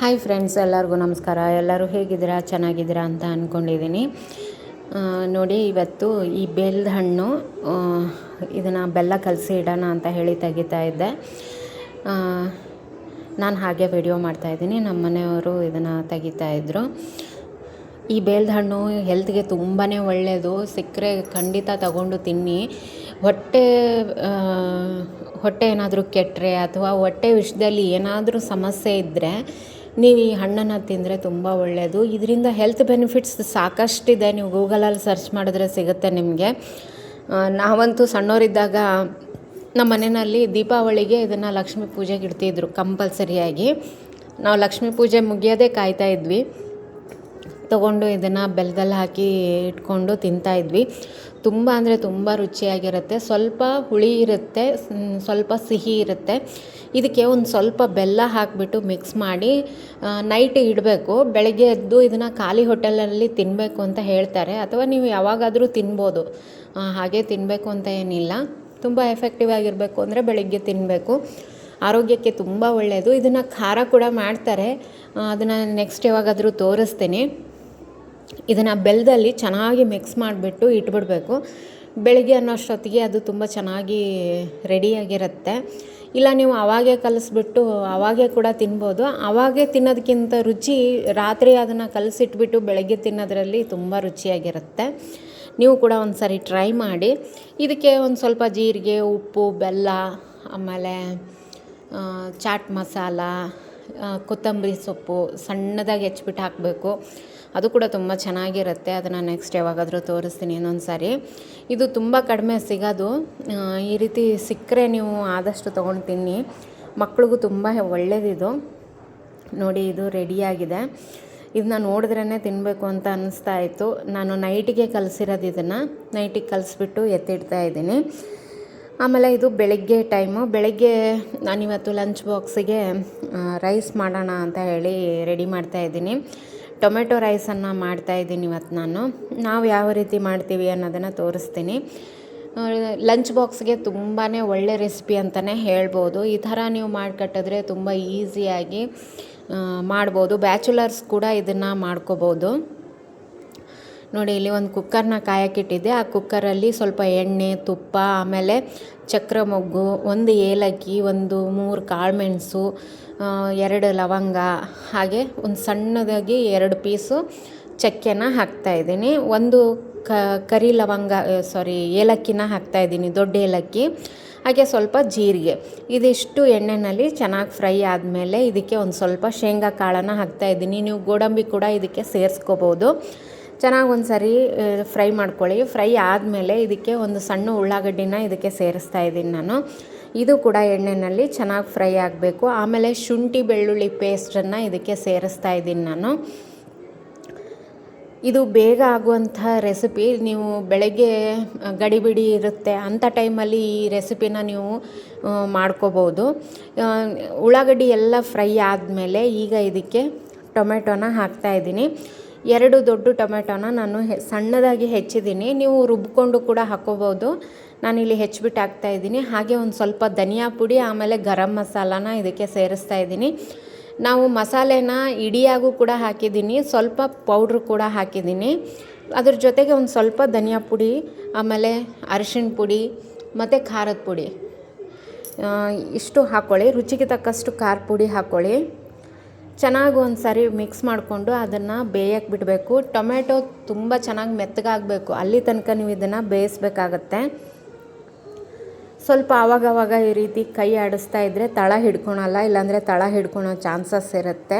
Hi friends, ಎಲ್ಲರಿಗೂ ನಮಸ್ಕಾರ. ಎಲ್ಲರೂ ಹೇಗಿದ್ದೀರಾ, ಚೆನ್ನಾಗಿದ್ದೀರಾ ಅಂತ ಅಂದ್ಕೊಂಡಿದ್ದೀನಿ. ನೋಡಿ, ಇವತ್ತು ಈ ಬೆಲ್ಲದ ಹಣ್ಣು ಇದನ್ನು ಬೆಲ್ಲ ಕಲಸಿ ಇಡೋಣ ಅಂತ ಹೇಳಿ ತೆಗಿತಾ ಇದ್ದೆ. ನಾನು ಹಾಗೆ ವಿಡಿಯೋ ಮಾಡ್ತಾಯಿದ್ದೀನಿ. ನಮ್ಮ ಮನೆಯವರು ಇದನ್ನು ತೆಗಿತಾಯಿದ್ರು. ಈ ಬೇಲ್ದ ಹಣ್ಣು ಹೆಲ್ತ್ಗೆ ತುಂಬಾ ಒಳ್ಳೆಯದು. ಸಿಕ್ಕರೆ ಖಂಡಿತ ತಗೊಂಡು ತಿನ್ನಿ. ಹೊಟ್ಟೆ ಏನಾದರೂ ಕೆಟ್ಟರೆ ಅಥವಾ ಹೊಟ್ಟೆ ವಿಷಯದಲ್ಲಿ ಏನಾದರೂ ಸಮಸ್ಯೆ ಇದ್ದರೆ ನೀವು ಈ ಹಣ್ಣನ್ನು ತಿಂದರೆ ತುಂಬ ಒಳ್ಳೆಯದು. ಇದರಿಂದ ಹೆಲ್ತ್ ಬೆನಿಫಿಟ್ಸ್ ಸಾಕಷ್ಟಿದೆ. ನೀವು ಗೂಗಲಲ್ಲಿ ಸರ್ಚ್ ಮಾಡಿದ್ರೆ ಸಿಗುತ್ತೆ ನಿಮಗೆ. ನಾವಂತೂ ಸಣ್ಣವರಿದ್ದಾಗ ನಮ್ಮ ಮನೆಯಲ್ಲಿ ದೀಪಾವಳಿಗೆ ಇದನ್ನು ಲಕ್ಷ್ಮೀ ಪೂಜೆಗೆ ಇಡ್ತಿದ್ರು ಕಂಪಲ್ಸರಿಯಾಗಿ. ನಾವು ಲಕ್ಷ್ಮೀ ಪೂಜೆ ಮುಗಿಯೋದೇ ಕಾಯ್ತಾ ಇದ್ವಿ. ತೊಗೊಂಡು ಇದನ್ನು ಬೆಲ್ಲದಲ್ಲಿ ಹಾಕಿ ಇಟ್ಕೊಂಡು ತಿಂತಾಯಿದ್ವಿ. ತುಂಬ ಅಂದರೆ ತುಂಬ ರುಚಿಯಾಗಿರುತ್ತೆ. ಸ್ವಲ್ಪ ಹುಳಿ ಇರುತ್ತೆ, ಸ್ವಲ್ಪ ಸಿಹಿ ಇರುತ್ತೆ. ಇದಕ್ಕೆ ಒಂದು ಸ್ವಲ್ಪ ಬೆಲ್ಲ ಹಾಕಿಬಿಟ್ಟು ಮಿಕ್ಸ್ ಮಾಡಿ ನೈಟ್ ಇಡಬೇಕು. ಬೆಳಗ್ಗೆ ಎದ್ದು ಇದನ್ನು ಖಾಲಿ ಹೊಟ್ಟೆಲಲ್ಲಿ ತಿನ್ನಬೇಕು ಅಂತ ಹೇಳ್ತಾರೆ. ಅಥವಾ ನೀವು ಯಾವಾಗಾದರೂ ತಿನ್ಬೋದು, ಹಾಗೆ ತಿನ್ನಬೇಕು ಅಂತ ಏನಿಲ್ಲ. ತುಂಬ ಎಫೆಕ್ಟಿವ್ ಆಗಿರಬೇಕು ಅಂದರೆ ಬೆಳಗ್ಗೆ ತಿನ್ನಬೇಕು. ಆರೋಗ್ಯಕ್ಕೆ ತುಂಬ ಒಳ್ಳೆಯದು. ಇದನ್ನು ಖಾರ ಕೂಡ ಮಾಡ್ತಾರೆ. ಅದನ್ನು ನೆಕ್ಸ್ಟ್ ಯಾವಾಗಾದರೂ ತೋರಿಸ್ತೀನಿ. ಇದನ್ನು ಬೆಲ್ಲದಲ್ಲಿ ಚೆನ್ನಾಗಿ ಮಿಕ್ಸ್ ಮಾಡಿಬಿಟ್ಟು ಇಟ್ಬಿಡಬೇಕು. ಬೆಳಗ್ಗೆ ಅನ್ನೋಷ್ಟೊತ್ತಿಗೆ ಅದು ತುಂಬ ಚೆನ್ನಾಗಿ ರೆಡಿಯಾಗಿರುತ್ತೆ. ಇಲ್ಲ ನೀವು ಆವಾಗೇ ಕಲಿಸ್ಬಿಟ್ಟು ಆವಾಗೇ ಕೂಡ ತಿನ್ಬೋದು. ಆವಾಗೇ ತಿನ್ನೋದಕ್ಕಿಂತ ರುಚಿ ರಾತ್ರಿ ಅದನ್ನು ಕಲಸಿಟ್ಬಿಟ್ಟು ಬೆಳಗ್ಗೆ ತಿನ್ನೋದ್ರಲ್ಲಿ ತುಂಬ ರುಚಿಯಾಗಿರುತ್ತೆ. ನೀವು ಕೂಡ ಒಂದು ಸಾರಿ ಟ್ರೈ ಮಾಡಿ. ಇದಕ್ಕೆ ಒಂದು ಸ್ವಲ್ಪ ಜೀರಿಗೆ, ಉಪ್ಪು, ಬೆಲ್ಲ, ಆಮೇಲೆ ಚಾಟ್ ಮಸಾಲ, ಕೊತ್ತಂಬರಿ ಸೊಪ್ಪು ಸಣ್ಣದಾಗಿ ಹೆಚ್ಚಿಬಿಟ್ಟು ಹಾಕಬೇಕು. ಅದು ಕೂಡ ತುಂಬ ಚೆನ್ನಾಗಿರುತ್ತೆ. ಅದನ್ನು ನೆಕ್ಸ್ಟ್ ಯಾವಾಗಾದರೂ ತೋರಿಸ್ತೀನಿ ಇನ್ನೊಂದು ಸಾರಿ. ಇದು ತುಂಬ ಕಡಿಮೆ ಸಿಗೋದು. ಈ ರೀತಿ ಸಿಕ್ಕರೆ ನೀವು ಆದಷ್ಟು ತೊಗೊಂಡು ತಿನ್ನಿ. ಮಕ್ಳಿಗೂ ತುಂಬ ಒಳ್ಳೆಯದಿದು. ನೋಡಿ, ಇದು ರೆಡಿಯಾಗಿದೆ. ಇದನ್ನ ನೋಡಿದ್ರೇ ತಿನ್ನಬೇಕು ಅಂತ ಅನ್ನಿಸ್ತಾ ಇತ್ತು. ನಾನು ನೈಟಿಗೆ ಕಲಸಿರೋದು. ಇದನ್ನು ನೈಟಿಗೆ ಕಲಿಸ್ಬಿಟ್ಟು ಎತ್ತಿಡ್ತಾ ಇದ್ದೀನಿ. ಆಮೇಲೆ ಇದು ಬೆಳಗ್ಗೆ ಟೈಮು. ಬೆಳಗ್ಗೆ ನಾನಿವತ್ತು ಲಂಚ್ ಬಾಕ್ಸಿಗೆ ರೈಸ್ ಮಾಡೋಣ ಅಂತ ಹೇಳಿ ರೆಡಿ ಮಾಡ್ತಾಯಿದ್ದೀನಿ. ಟೊಮೆಟೊ ರೈಸನ್ನು ಮಾಡ್ತಾಯಿದ್ದೀನಿ ಇವತ್ತು ನಾವು ಯಾವ ರೀತಿ ಮಾಡ್ತೀವಿ ಅನ್ನೋದನ್ನು ತೋರಿಸ್ತೀನಿ. ಲಂಚ್ ಬಾಕ್ಸ್ಗೆ ತುಂಬಾ ಒಳ್ಳೆ ರೆಸಿಪಿ ಅಂತಲೇ ಹೇಳ್ಬೋದು. ಈ ಥರ ನೀವು ಮಾಡಿಕಟ್ಟಿದ್ರೆ ತುಂಬ ಈಸಿಯಾಗಿ ಮಾಡ್ಬೋದು. ಬ್ಯಾಚುಲರ್ಸ್ ಕೂಡ ಇದನ್ನು ಮಾಡ್ಕೋಬೋದು. ನೋಡಿ, ಇಲ್ಲಿ ಒಂದು ಕುಕ್ಕರ್ನ ಕಾಯಕ್ಕಿಟ್ಟಿದ್ದೆ. ಆ ಕುಕ್ಕರಲ್ಲಿ ಸ್ವಲ್ಪ ಎಣ್ಣೆ, ತುಪ್ಪ, ಆಮೇಲೆ ಚಕ್ರ ಮೊಗ್ಗು, ಒಂದು ಏಲಕ್ಕಿ, ಒಂದು 3 ಕಾಳುಮೆಣಸು, 2 ಲವಂಗ, ಹಾಗೆ ಒಂದು ಸಣ್ಣದಾಗಿ 2 ಪೀಸು ಚಕ್ಕೆನ ಹಾಕ್ತಾಯಿದ್ದೀನಿ. ಒಂದು ಕರಿ ಲವಂಗ ಏಲಕ್ಕಿನ ಹಾಕ್ತಾಯಿದ್ದೀನಿ, ದೊಡ್ಡ ಏಲಕ್ಕಿ. ಹಾಗೆ ಸ್ವಲ್ಪ ಜೀರಿಗೆ. ಇದಿಷ್ಟು ಎಣ್ಣೆಯಲ್ಲಿ ಚೆನ್ನಾಗಿ ಫ್ರೈ ಆದಮೇಲೆ ಇದಕ್ಕೆ ಒಂದು ಸ್ವಲ್ಪ ಶೇಂಗಾ ಕಾಳನ್ನು ಹಾಕ್ತಾಯಿದ್ದೀನಿ. ನೀವು ಗೋಡಂಬಿ ಕೂಡ ಇದಕ್ಕೆ ಸೇರಿಸ್ಕೋಬೋದು. ಚೆನ್ನಾಗಿ ಒಂದು ಸರಿ ಫ್ರೈ ಮಾಡ್ಕೊಳ್ಳಿ. ಫ್ರೈ ಆದಮೇಲೆ ಇದಕ್ಕೆ ಒಂದು ಸಣ್ಣ ಉಳ್ಳಾಗಡ್ಡಿನ ಇದಕ್ಕೆ ಸೇರಿಸ್ತಾ ಇದ್ದೀನಿ ನಾನು. ಇದು ಕೂಡ ಎಣ್ಣೆಯಲ್ಲಿ ಚೆನ್ನಾಗಿ ಫ್ರೈ ಆಗಬೇಕು. ಆಮೇಲೆ ಶುಂಠಿ ಬೆಳ್ಳುಳ್ಳಿ ಪೇಸ್ಟನ್ನು ಇದಕ್ಕೆ ಸೇರಿಸ್ತಾ ಇದ್ದೀನಿ ನಾನು. ಇದು ಬೇಗ ಆಗುವಂಥ ರೆಸಿಪಿ. ನೀವು ಬೆಳಗ್ಗೆ ಗಡಿಬಿಡಿ ಇರುತ್ತೆ ಅಂಥ ಟೈಮಲ್ಲಿ ಈ ರೆಸಿಪಿನ ನೀವು ಮಾಡ್ಕೋಬೋದು. ಉಳ್ಳಾಗಡ್ಡಿ ಎಲ್ಲ ಫ್ರೈ ಆದಮೇಲೆ ಈಗ ಇದಕ್ಕೆ ಟೊಮೆಟೊನ ಹಾಕ್ತಾಯಿದ್ದೀನಿ. 2 ದೊಡ್ಡ ಟೊಮೆಟೊನ ನಾನು ಸಣ್ಣದಾಗಿ ಹೆಚ್ಚಿದ್ದೀನಿ. ನೀವು ರುಬ್ಕೊಂಡು ಕೂಡ ಹಾಕ್ಕೋಬೋದು. ನಾನಿಲ್ಲಿ ಹೆಚ್ಚಿಬಿಟ್ಟು ಹಾಕ್ತಾಯಿದ್ದೀನಿ. ಹಾಗೆ ಒಂದು ಸ್ವಲ್ಪ ಧನಿಯಾ ಪುಡಿ, ಆಮೇಲೆ ಗರಂ ಮಸಾಲಾನ ಇದಕ್ಕೆ ಸೇರಿಸ್ತಾ ಇದ್ದೀನಿ. ನಾವು ಮಸಾಲೆನ ಇಡಿಯಾಗೂ ಕೂಡ ಹಾಕಿದ್ದೀನಿ, ಸ್ವಲ್ಪ ಪೌಡ್ರು ಕೂಡ ಹಾಕಿದ್ದೀನಿ. ಅದ್ರ ಜೊತೆಗೆ ಒಂದು ಸ್ವಲ್ಪ ಧನಿಯಾ ಪುಡಿ, ಆಮೇಲೆ ಅರಿಶಿಣ ಪುಡಿ ಮತ್ತು ಖಾರದ ಪುಡಿ ಇಷ್ಟು ಹಾಕ್ಕೊಳ್ಳಿ. ರುಚಿಗೆ ತಕ್ಕಷ್ಟು ಖಾರ ಪುಡಿ ಹಾಕ್ಕೊಳ್ಳಿ. ಚೆನ್ನಾಗಿ ಒಂದು ಸಾರಿ ಮಿಕ್ಸ್ ಮಾಡಿಕೊಂಡು ಅದನ್ನು ಬೇಯಕ್ಕೆ ಬಿಡಬೇಕು. ಟೊಮೆಟೊ ತುಂಬ ಚೆನ್ನಾಗಿ ಮೆತ್ತಗಾಗಬೇಕು. ಅಲ್ಲಿ ತನಕ ನೀವು ಇದನ್ನು ಬೇಯಿಸ್ಬೇಕಾಗತ್ತೆ. ಸ್ವಲ್ಪ ಆವಾಗವಾಗ ಈ ರೀತಿ ಕೈ ಆಡಿಸ್ತಾ ಇದ್ದರೆ ತಳ ಹಿಡ್ಕೊಳಲ್ಲ, ಇಲ್ಲಾಂದರೆ ತಳ ಹಿಡ್ಕೊಳೋ ಚಾನ್ಸಸ್ ಇರುತ್ತೆ.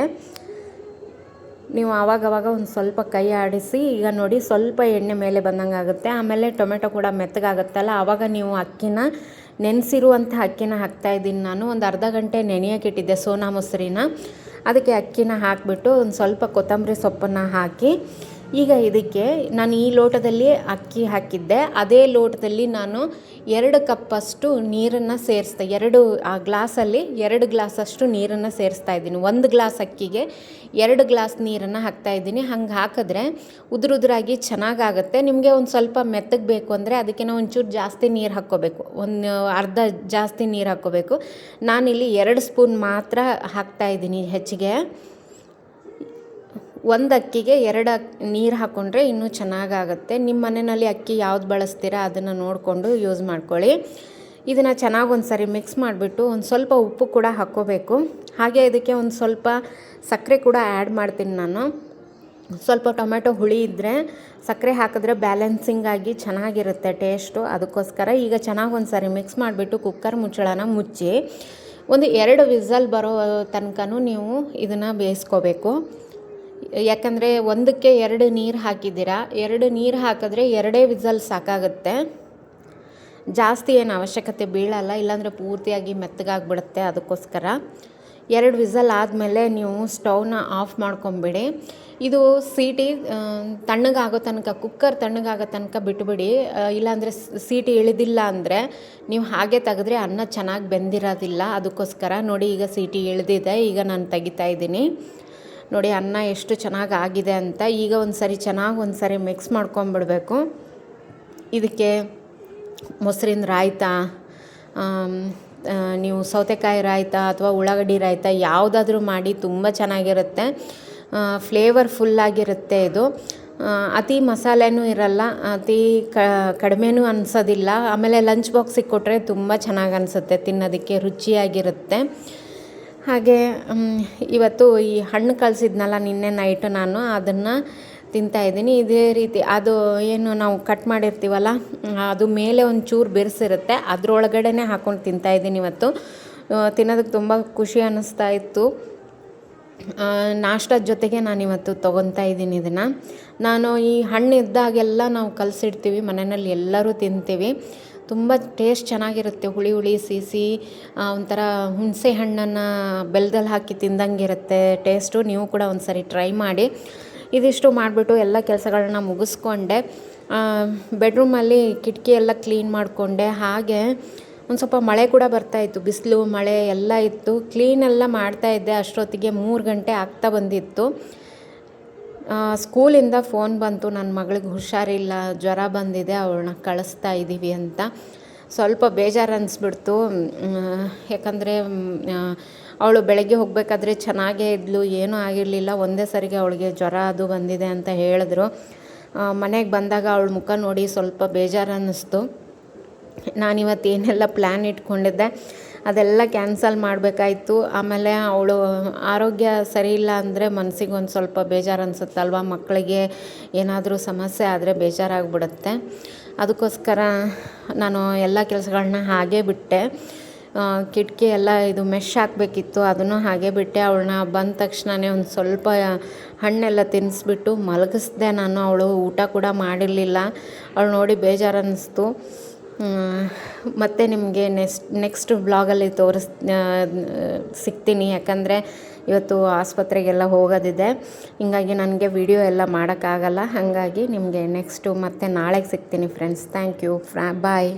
ನೀವು ಆವಾಗವಾಗ ಒಂದು ಸ್ವಲ್ಪ ಕೈ ಆಡಿಸಿ. ಈಗ ನೋಡಿ, ಸ್ವಲ್ಪ ಎಣ್ಣೆ ಮೇಲೆ ಬಂದಂಗೆ ಆಗುತ್ತೆ. ಆಮೇಲೆ ಟೊಮೆಟೊ ಕೂಡ ಮೆತ್ತಗಾಗುತ್ತಲ್ಲ, ಆವಾಗ ನೀವು ಅಕ್ಕಿನ ನೆನೆಸಿರುವಂಥ ಅಕ್ಕಿನ ಹಾಕ್ತಾಯಿದ್ದೀನಿ ನಾನು. ಒಂದು ಅರ್ಧ ಗಂಟೆ ನೆನೆಯೋಕ್ಕಿಟ್ಟಿದ್ದೆ ಸೋನಾ ಮೊಸರಿನ. ಅದಕ್ಕೆ ಅಕ್ಕಿನ ಹಾಕಿಬಿಟ್ಟು ಒಂದು ಸ್ವಲ್ಪ ಕೊತ್ತಂಬರಿ ಸೊಪ್ಪನ್ನು ಹಾಕಿ, ಈಗ ಇದಕ್ಕೆ ನಾನು ಈ ಲೋಟದಲ್ಲಿ ಅಕ್ಕಿ ಹಾಕಿದ್ದೆ, ಅದೇ ಲೋಟದಲ್ಲಿ ನಾನು 2 ಕಪ್ಪಷ್ಟು ನೀರನ್ನು ಸೇರಿಸ್ದೆ. ಆ ಗ್ಲಾಸಲ್ಲಿ 2 ಗ್ಲಾಸಷ್ಟು ನೀರನ್ನು ಸೇರಿಸ್ತಾ ಇದ್ದೀನಿ. 1 ಗ್ಲಾಸ್ ಅಕ್ಕಿಗೆ 2 ಗ್ಲಾಸ್ ನೀರನ್ನು ಹಾಕ್ತಾಯಿದ್ದೀನಿ. ಹಂಗೆ ಹಾಕಿದ್ರೆ ಉದುರಾಗಿ ಚೆನ್ನಾಗಾಗುತ್ತೆ. ನಿಮಗೆ ಒಂದು ಸ್ವಲ್ಪ ಮೆತ್ತಗೆ ಬೇಕು ಅಂದರೆ ಅದಕ್ಕೆ ಒಂಚೂರು ಜಾಸ್ತಿ ನೀರು ಹಾಕ್ಕೋಬೇಕು. ಒಂದು ಅರ್ಧ ಜಾಸ್ತಿ ನೀರು ಹಾಕ್ಕೋಬೇಕು. ನಾನಿಲ್ಲಿ 2 ಸ್ಪೂನ್ ಮಾತ್ರ ಹಾಕ್ತಾಯಿದ್ದೀನಿ ಹೆಚ್ಚಿಗೆ. ಒಂದು ಅಕ್ಕಿಗೆ 2 ನೀರು ಹಾಕ್ಕೊಂಡ್ರೆ ಇನ್ನೂ ಚೆನ್ನಾಗಾಗುತ್ತೆ. ನಿಮ್ಮ ಮನೆಯಲ್ಲಿ ಅಕ್ಕಿ ಯಾವ್ದು ಬಳಸ್ತೀರಾ ಅದನ್ನು ನೋಡಿಕೊಂಡು ಯೂಸ್ ಮಾಡ್ಕೊಳ್ಳಿ. ಇದನ್ನು ಚೆನ್ನಾಗಿ ಒಂದು ಸರಿ ಮಿಕ್ಸ್ ಮಾಡಿಬಿಟ್ಟು ಒಂದು ಸ್ವಲ್ಪ ಉಪ್ಪು ಕೂಡ ಹಾಕ್ಕೋಬೇಕು. ಹಾಗೆ ಇದಕ್ಕೆ ಒಂದು ಸ್ವಲ್ಪ ಸಕ್ಕರೆ ಕೂಡ ಆ್ಯಡ್ ಮಾಡ್ತೀನಿ ನಾನು. ಸ್ವಲ್ಪ ಟೊಮೆಟೊ ಹುಳಿ ಇದ್ದರೆ ಸಕ್ಕರೆ ಹಾಕಿದ್ರೆ ಬ್ಯಾಲೆನ್ಸಿಂಗ್ ಆಗಿ ಚೆನ್ನಾಗಿರುತ್ತೆ ಟೇಸ್ಟು. ಅದಕ್ಕೋಸ್ಕರ ಈಗ ಚೆನ್ನಾಗಿ ಒಂದು ಸಾರಿ ಮಿಕ್ಸ್ ಮಾಡಿಬಿಟ್ಟು ಕುಕ್ಕರ್ ಮುಚ್ಚಳನ ಮುಚ್ಚಿ ಒಂದು 2 ವಿಸಲ್ ಬರೋ ತನಕನೂ ನೀವು ಇದನ್ನು ಬೇಯಿಸ್ಕೋಬೇಕು. ಯಾಕಂದರೆ ಒಂದಕ್ಕೆ 2 ನೀರು ಹಾಕಿದ್ದೀರಾ, 2 ನೀರು ಹಾಕಿದ್ರೆ 2 ವಿಸಲ್ ಸಾಕಾಗುತ್ತೆ. ಜಾಸ್ತಿ ಏನು ಅವಶ್ಯಕತೆ ಬೀಳಲ್ಲ, ಇಲ್ಲಾಂದರೆ ಪೂರ್ತಿಯಾಗಿ ಮೆತ್ತಗಾಗ್ಬಿಡುತ್ತೆ. ಅದಕ್ಕೋಸ್ಕರ 2 ವಿಸಲ್ ಆದಮೇಲೆ ನೀವು ಸ್ಟವ್ನ ಆಫ್ ಮಾಡ್ಕೊಂಬಿಡಿ. ಇದು ಸೀಟಿ ತಣ್ಣಗಾಗೋ ತನಕ, ಕುಕ್ಕರ್ ತಣ್ಣಗಾಗೋ ತನಕ ಬಿಟ್ಬಿಡಿ. ಇಲ್ಲಾಂದರೆ ಸೀಟಿ ಇಳಿದಿಲ್ಲ ಅಂದರೆ ನೀವು ಹಾಗೆ ತೆಗೆದ್ರೆ ಅನ್ನ ಚೆನ್ನಾಗಿ ಬೆಂದಿರೋದಿಲ್ಲ. ಅದಕ್ಕೋಸ್ಕರ ನೋಡಿ, ಈಗ ಸೀಟಿ ಇಳಿದಿದೆ, ಈಗ ನಾನು ತೆಗಿತಾ ಇದ್ದೀನಿ. ನೋಡಿ ಅನ್ನ ಎಷ್ಟು ಚೆನ್ನಾಗಿ ಆಗಿದೆ ಅಂತ. ಈಗ ಒಂದು ಸರಿ ಮಿಕ್ಸ್ ಮಾಡ್ಕೊಂಬಿಡಬೇಕು. ಇದಕ್ಕೆ ಮೊಸರಿನ ರಾಯ್ತ, ನೀವು ಸೌತೆಕಾಯಿ ರಾಯ್ತ ಅಥವಾ ಉಳ್ಳಾಗಡ್ಡಿ ರಾಯ್ತ ಯಾವುದಾದ್ರೂ ಮಾಡಿ ತುಂಬ ಚೆನ್ನಾಗಿರುತ್ತೆ. ಫ್ಲೇವರ್ಫುಲ್ಲಾಗಿರುತ್ತೆ ಇದು. ಅತಿ ಮಸಾಲೆನೂ ಇರಲ್ಲ, ಅತಿ ಕಡಿಮೆನೂ ಅನಿಸೋದಿಲ್ಲ. ಆಮೇಲೆ ಲಂಚ್ ಬಾಕ್ಸಿಗೆ ಕೊಟ್ಟರೆ ತುಂಬ ಚೆನ್ನಾಗಿ ಅನಿಸುತ್ತೆ, ತಿನ್ನೋದಕ್ಕೆ ರುಚಿಯಾಗಿರುತ್ತೆ. ಹಾಗೆ ಇವತ್ತು ಈ ಹಣ್ಣು ಕಳಿಸಿದ್ನಲ್ಲ ನಿನ್ನೆ ನೈಟು, ನಾನು ಅದನ್ನು ತಿಂತಾಯಿದ್ದೀನಿ. ಇದೇ ರೀತಿ ಅದು ಏನು ನಾವು ಕಟ್ ಮಾಡಿರ್ತೀವಲ್ಲ, ಅದು ಮೇಲೆ ಒಂದು ಚೂರು ಬಿರ್ಸಿರುತ್ತೆ, ಅದರೊಳಗಡೆನೇ ಹಾಕ್ಕೊಂಡು ತಿಂತಾಯಿದ್ದೀನಿ ಇವತ್ತು. ತಿನ್ನೋದಕ್ಕೆ ತುಂಬ ಖುಷಿ ಅನ್ನಿಸ್ತಾ ಇತ್ತು. ನಾಷ್ಟದ ಜೊತೆಗೆ ನಾನಿವತ್ತು ತೊಗೊತಾ ಇದ್ದೀನಿ ಇದನ್ನು. ನಾನು ಈ ಹಣ್ಣು ಇದ್ದಾಗೆಲ್ಲ ನಾವು ಕಲಸಿಡ್ತೀವಿ ಮನೆಯಲ್ಲಿ, ಎಲ್ಲರೂ ತಿಂತೀವಿ. ತುಂಬ ಟೇಸ್ಟ್ ಚೆನ್ನಾಗಿರುತ್ತೆ, ಹುಳಿ ಹುಳಿ ಸಿಹಿ, ಒಂಥರ ಹುಣಸೆ ಹಣ್ಣನ್ನು ಬೆಲ್ಲದಲ್ಲಿ ಹಾಕಿ ತಿಂದಂಗಿರುತ್ತೆ ಟೇಸ್ಟು. ನೀವು ಕೂಡ ಒಂದು ಸರಿ ಟ್ರೈ ಮಾಡಿ. ಇದಿಷ್ಟು ಮಾಡಿಬಿಟ್ಟು ಎಲ್ಲ ಕೆಲಸಗಳನ್ನ ಮುಗಿಸ್ಕೊಂಡೆ. ಬೆಡ್ರೂಮಲ್ಲಿ ಕಿಟಕಿ ಎಲ್ಲ ಕ್ಲೀನ್ ಮಾಡಿಕೊಂಡೆ. ಹಾಗೆ ಒಂದು ಸ್ವಲ್ಪ ಮಳೆ ಕೂಡ ಬರ್ತಾಯಿತ್ತು, ಬಿಸಿಲು ಮಳೆ ಎಲ್ಲ ಇತ್ತು. ಕ್ಲೀನೆಲ್ಲ ಮಾಡ್ತಾಯಿದ್ದೆ, ಅಷ್ಟೊತ್ತಿಗೆ 3 ಗಂಟೆ ಆಗ್ತಾ ಬಂದಿತ್ತು. ಸ್ಕೂಲಿಂದ ಫೋನ್ ಬಂತು, ನನ್ನ ಮಗಳಿಗೆ ಹುಷಾರಿಲ್ಲ, ಜ್ವರ ಬಂದಿದೆ, ಅವಳನ್ನ ಕಳಿಸ್ತಾ ಇದ್ದೀವಿ ಅಂತ. ಸ್ವಲ್ಪ ಬೇಜಾರು ಅನ್ನಿಸ್ಬಿಡ್ತು. ಯಾಕಂದರೆ ಅವಳು ಬೆಳಗ್ಗೆ ಹೋಗಬೇಕಾದ್ರೆ ಚೆನ್ನಾಗೇ ಇದ್ಲು, ಏನೂ ಆಗಿರಲಿಲ್ಲ. ಒಂದೇ ಸರಿಗೆ ಅವಳಿಗೆ ಜ್ವರ ಅದು ಬಂದಿದೆ ಅಂತ ಹೇಳಿದ್ರು. ಮನೆಗೆ ಬಂದಾಗ ಅವಳ ಮುಖ ನೋಡಿ ಸ್ವಲ್ಪ ಬೇಜಾರು ಅನ್ನಿಸ್ತು. ನಾನಿವತ್ತು ಏನೆಲ್ಲ ಪ್ಲ್ಯಾನ್ ಇಟ್ಕೊಂಡಿದ್ದೆ ಅದೆಲ್ಲ ಕ್ಯಾನ್ಸಲ್ ಮಾಡಬೇಕಾಯ್ತು. ಆಮೇಲೆ ಅವಳು ಆರೋಗ್ಯ ಸರಿ ಇಲ್ಲ ಅಂದರೆ ಮನಸ್ಸಿಗೆ ಒಂದು ಸ್ವಲ್ಪ ಬೇಜಾರು ಅನಿಸುತ್ತಲ್ವ, ಮಕ್ಕಳಿಗೆ ಏನಾದರೂ ಸಮಸ್ಯೆ ಆದರೆ ಬೇಜಾರಾಗ್ಬಿಡುತ್ತೆ. ಅದಕ್ಕೋಸ್ಕರ ನಾನು ಎಲ್ಲ ಕೆಲಸಗಳನ್ನ ಹಾಗೇ ಬಿಟ್ಟೆ. ಕಿಟಕಿ ಎಲ್ಲ ಇದು ಮೆಶ್ ಹಾಕಬೇಕಿತ್ತು, ಅದನ್ನು ಹಾಗೆ ಬಿಟ್ಟೆ. ಅವಳನ್ನ ಬಂದ ತಕ್ಷಣವೇ ಒಂದು ಸ್ವಲ್ಪ ಹಣ್ಣೆಲ್ಲ ತಿನ್ನಿಸ್ಬಿಟ್ಟು ಮಲಗಿಸ್ದೆ ನಾನು. ಅವಳು ಊಟ ಕೂಡ ಮಾಡಿರಲಿಲ್ಲ. ಅವಳು ನೋಡಿ ಬೇಜಾರು ಅನ್ನಿಸ್ತು. ಮತ್ತು ನಿಮಗೆ ನೆಕ್ಸ್ಟ್ ಬ್ಲಾಗಲ್ಲಿ ಸಿಗ್ತೀನಿ. ಯಾಕಂದರೆ ಇವತ್ತು ಆಸ್ಪತ್ರೆಗೆಲ್ಲ ಹೋಗೋದಿದೆ, ಹೀಗಾಗಿ ನನಗೆ ವಿಡಿಯೋ ಎಲ್ಲ ಮಾಡೋಕ್ಕಾಗಲ್ಲ. ಹಾಗಾಗಿ ನಿಮಗೆ ನೆಕ್ಸ್ಟು ಮತ್ತೆ ನಾಳೆಗೆ ಸಿಗ್ತೀನಿ ಫ್ರೆಂಡ್ಸ್. Thank you. ಬಾಯ್.